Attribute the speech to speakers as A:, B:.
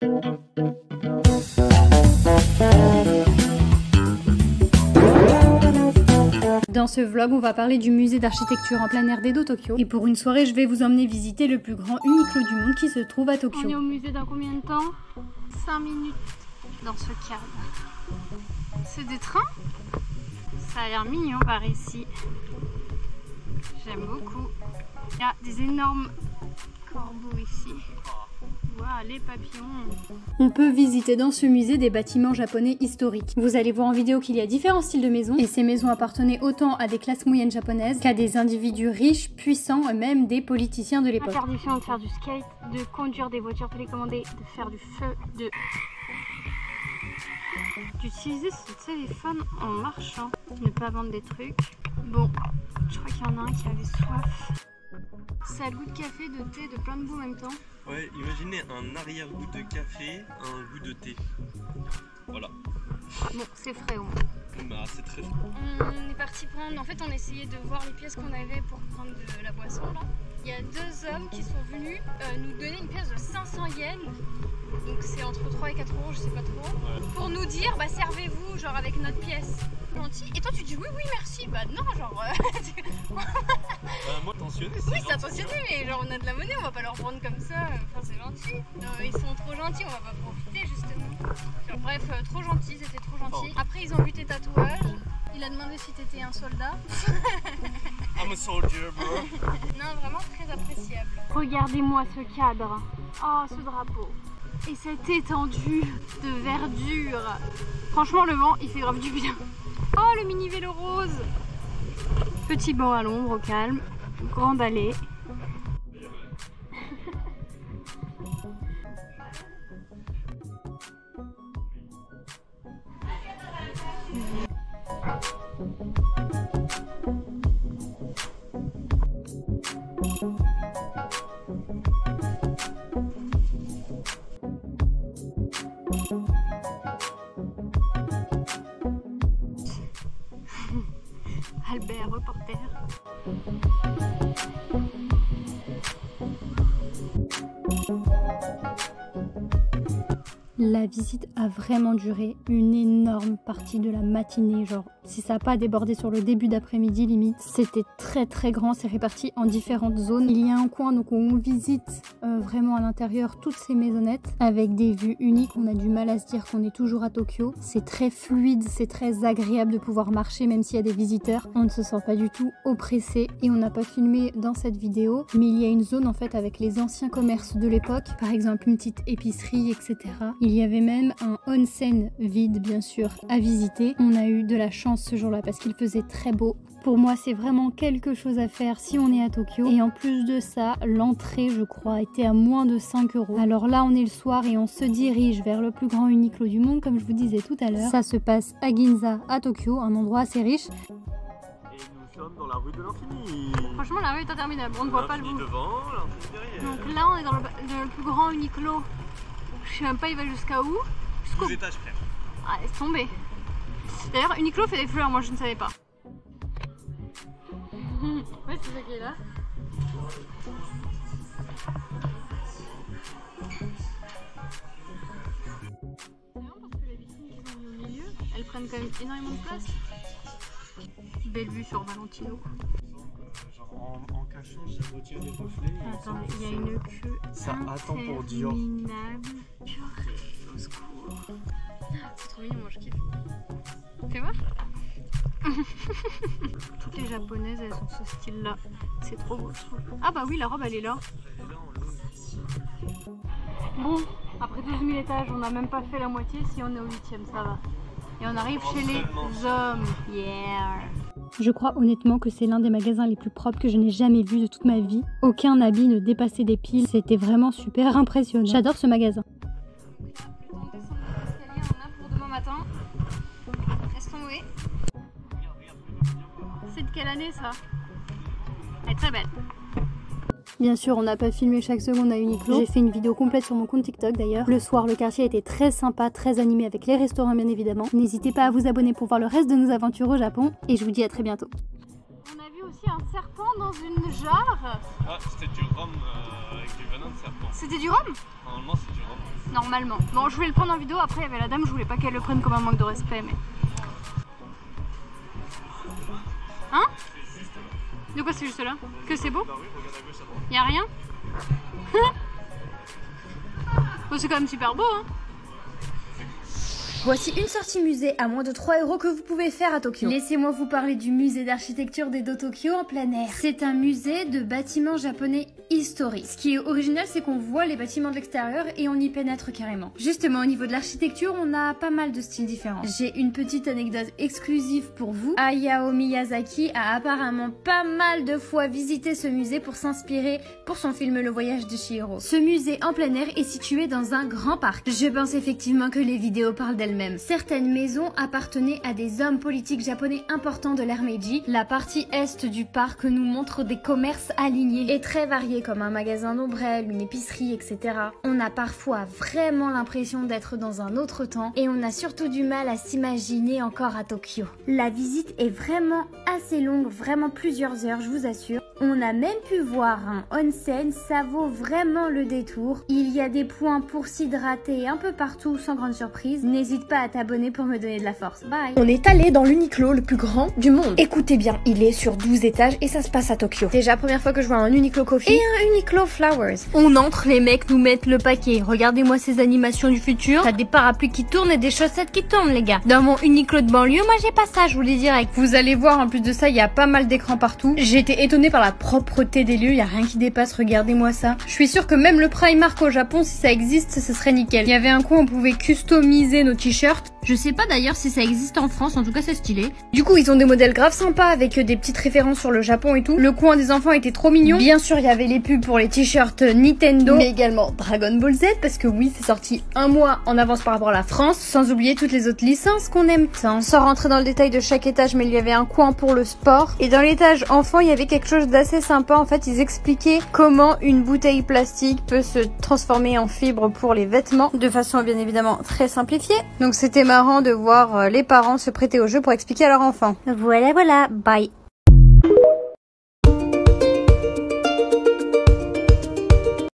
A: Dans ce vlog, on va parler du musée d'architecture en plein air d'Edo Tokyo. Et pour une soirée, je vais vous emmener visiter le plus grand Uniqlo du monde qui se trouve à Tokyo.
B: On est au musée dans combien de temps? 5 minutes dans ce cadre. C'est des trains? Ça a l'air mignon par ici. J'aime beaucoup. Il y a des énormes corbeaux ici. Waouh, les papillons.
A: On peut visiter dans ce musée des bâtiments japonais historiques. Vous allez voir en vidéo qu'il y a différents styles de maisons et ces maisons appartenaient autant à des classes moyennes japonaises qu'à des individus riches, puissants et même des politiciens de l'époque.
B: Faire du film, de faire du skate, de conduire des voitures télécommandées, de faire du feu, d'utiliser son téléphone en marchant, ne pas vendre des trucs. Bon, je crois qu'il y en a un qui avait soif. Ça a le goût de café, de thé, de plein de goûts en même temps.
C: Ouais, imaginez un arrière-goût de café, un goût de thé. Voilà.
B: Bon, c'est frais au moins.
C: Bah, c'est très frais.
B: On est parti prendre, en fait on essayait de voir les pièces qu'on avait pour prendre de la boisson là. Il y a deux hommes qui sont venus nous donner une pièce de 500 yens. Donc c'est entre 3 et 4 euros, je sais pas trop. Ouais. Pour nous dire, bah servez-vous genre avec notre pièce. Gentil. Et toi tu dis oui oui merci. Bah non genre...
C: moi attentionné c'est
B: oui c'est attentionné mais genre on a de la monnaie, on va pas leur prendre comme ça. Enfin c'est gentil. Ils sont trop gentils, on va pas profiter justement. Genre, bref, trop gentils, c'était trop gentil. Après ils ont vu tes tatouages. Il a demandé si t'étais un soldat.
C: I'm a soldier bro.
B: Non vraiment très appréciable. Regardez-moi ce cadre. Oh ce drapeau. Et cette étendue de verdure. Franchement le vent il fait grave du bien. Oh le mini vélo rose. Petit banc à l'ombre au calme. Grande allée. Albert, reporter.
A: La visite a vraiment duré une énorme partie de la matinée, genre si ça n'a pas débordé sur le début d'après-midi limite. C'était très grand, c'est réparti en différentes zones. Il y a un coin donc où on visite vraiment à l'intérieur toutes ces maisonnettes avec des vues uniques. On a du mal à se dire qu'on est toujours à Tokyo. C'est très fluide, c'est très agréable de pouvoir marcher même s'il y a des visiteurs. On ne se sent pas du tout oppressé et on n'a pas filmé dans cette vidéo. Mais il y a une zone en fait avec les anciens commerces de l'époque, par exemple une petite épicerie, etc. Il y avait même un onsen vide bien sûr à visiter. On a eu de la chance ce jour-là parce qu'il faisait très beau. Pour moi c'est vraiment quelque chose à faire si on est à Tokyo. Et en plus de ça, l'entrée je crois était à moins de 5 €. Alors là on est le soir et on se dirige vers le plus grand Uniqlo du monde comme je vous disais tout à l'heure. Ça se passe à Ginza à Tokyo, un endroit assez riche.
C: Et nous sommes dans la rue de l'infini.
B: Franchement la rue est interminable, on ne voit pas le bout.
C: Devant, l'infini derrière.
B: Donc là on est dans le plus grand Uniqlo. Je sais même pas il va jusqu'à où.
C: 12 étages frère.
B: Ah laisse tomber. D'ailleurs Uniqlo fait des fleurs, moi je ne savais pas. Ouais c'est ça qui est là. C'est marrant parce que les vitrines qui sont au milieu, elles prennent quand même énormément de place. Belle vue sur Valentino.
C: Genre en cachot, j'ai retiré des reflets.
B: Attends, il y a une queue.
C: Ça attend pour Dior.
B: Purée, au secours. C'est trop mignon, moi je kiffe. Fais voir. Toutes les japonaises elles ont ce style là. C'est trop beau je trouve. Ah bah oui la robe elle est là. Bon, après 12 000 étages on n'a même pas fait la moitié. Si on est au 8e ça va. Et on arrive chez les hommes. Yeah.
A: Je crois honnêtement que c'est l'un des magasins les plus propres que je n'ai jamais vu de toute ma vie. Aucun habit ne dépassait des piles, c'était vraiment super impressionnant. J'adore ce magasin.
B: On descend l'escalier, on a pour demain matin. Laisse tomber. C'est de quelle année ça? Elle est très belle.
A: Bien sûr, on n'a pas filmé chaque seconde à Uniqlo. J'ai fait une vidéo complète sur mon compte TikTok d'ailleurs. Le soir, le quartier était très sympa, très animé avec les restaurants bien évidemment. N'hésitez pas à vous abonner pour voir le reste de nos aventures au Japon et je vous dis à très bientôt.
B: On a vu aussi un serpent dans une jarre.
C: Ah, c'était du rhum avec du venin de serpent.
B: C'était du rhum?
C: Normalement, c'est du rhum.
B: Normalement. Bon, je voulais le prendre en vidéo, après il y avait la dame, je voulais pas qu'elle le prenne comme un manque de respect, mais... Hein? De quoi c'est juste là? Que c'est beau? Y'a rien? Bon, c'est quand même super beau, hein?
A: Voici une sortie musée à moins de 3 € que vous pouvez faire à Tokyo. Laissez-moi vous parler du musée d'architecture d'Edo Tokyo en plein air. C'est un musée de bâtiments japonais historiques. Ce qui est original, c'est qu'on voit les bâtiments de l'extérieur et on y pénètre carrément. Justement, au niveau de l'architecture, on a pas mal de styles différents. J'ai une petite anecdote exclusive pour vous. Hayao Miyazaki a apparemment pas mal de fois visité ce musée pour s'inspirer pour son film Le Voyage de Chihiro. Ce musée en plein air est situé dans un grand parc. Je pense effectivement que les vidéos parlent d'elles-mêmes. Certaines maisons appartenaient à des hommes politiques japonais importants de l'ère Meiji. La partie est du parc nous montre des commerces alignés et très variés comme un magasin d'ombrelles, une épicerie, etc. On a parfois vraiment l'impression d'être dans un autre temps et on a surtout du mal à s'imaginer encore à Tokyo. La visite est vraiment assez longue, vraiment plusieurs heures, je vous assure. On a même pu voir un onsen, ça vaut vraiment le détour. Il y a des points pour s'hydrater un peu partout sans grande surprise. N'hésite pas à t'abonner pour me donner de la force. Bye.
D: On est allé dans l'Uniqlo le plus grand du monde. Écoutez bien, il est sur 12 étages et ça se passe à Tokyo. Déjà, première fois que je vois un Uniqlo Coffee et un Uniqlo Flowers.
A: On entre, les mecs nous mettent le paquet. Regardez-moi ces animations du futur. T'as des parapluies qui tournent et des chaussettes qui tournent, les gars. Dans mon Uniqlo de banlieue, moi j'ai pas ça, je vous le dis direct. Vous allez voir, en plus de ça, il y a pas mal d'écrans partout. J'ai été étonnée par la propreté des lieux, il y a rien qui dépasse, regardez-moi ça. Je suis sûre que même le Primark au Japon, si ça existe, ce serait nickel. Il y avait un coin où on pouvait customiser nos t-shirts. Je sais pas d'ailleurs si ça existe en France, en tout cas c'est stylé.
D: Du coup, ils ont des modèles grave sympas avec des petites références sur le Japon et tout. Le coin des enfants était trop mignon. Bien sûr, il y avait les pubs pour les t-shirts Nintendo, mais également Dragon Ball Z, parce que oui, c'est sorti un mois en avance par rapport à la France, sans oublier toutes les autres licences qu'on aime tant. Sans rentrer dans le détail de chaque étage, mais il y avait un coin pour le sport. Et dans l'étage enfant, il y avait quelque chose d'assez sympa. En fait, ils expliquaient comment une bouteille plastique peut se transformer en fibre pour les vêtements, de façon bien évidemment très simplifiée. Donc c'était marrant de voir les parents se prêter au jeu pour expliquer à leur enfant.
A: Voilà, bye.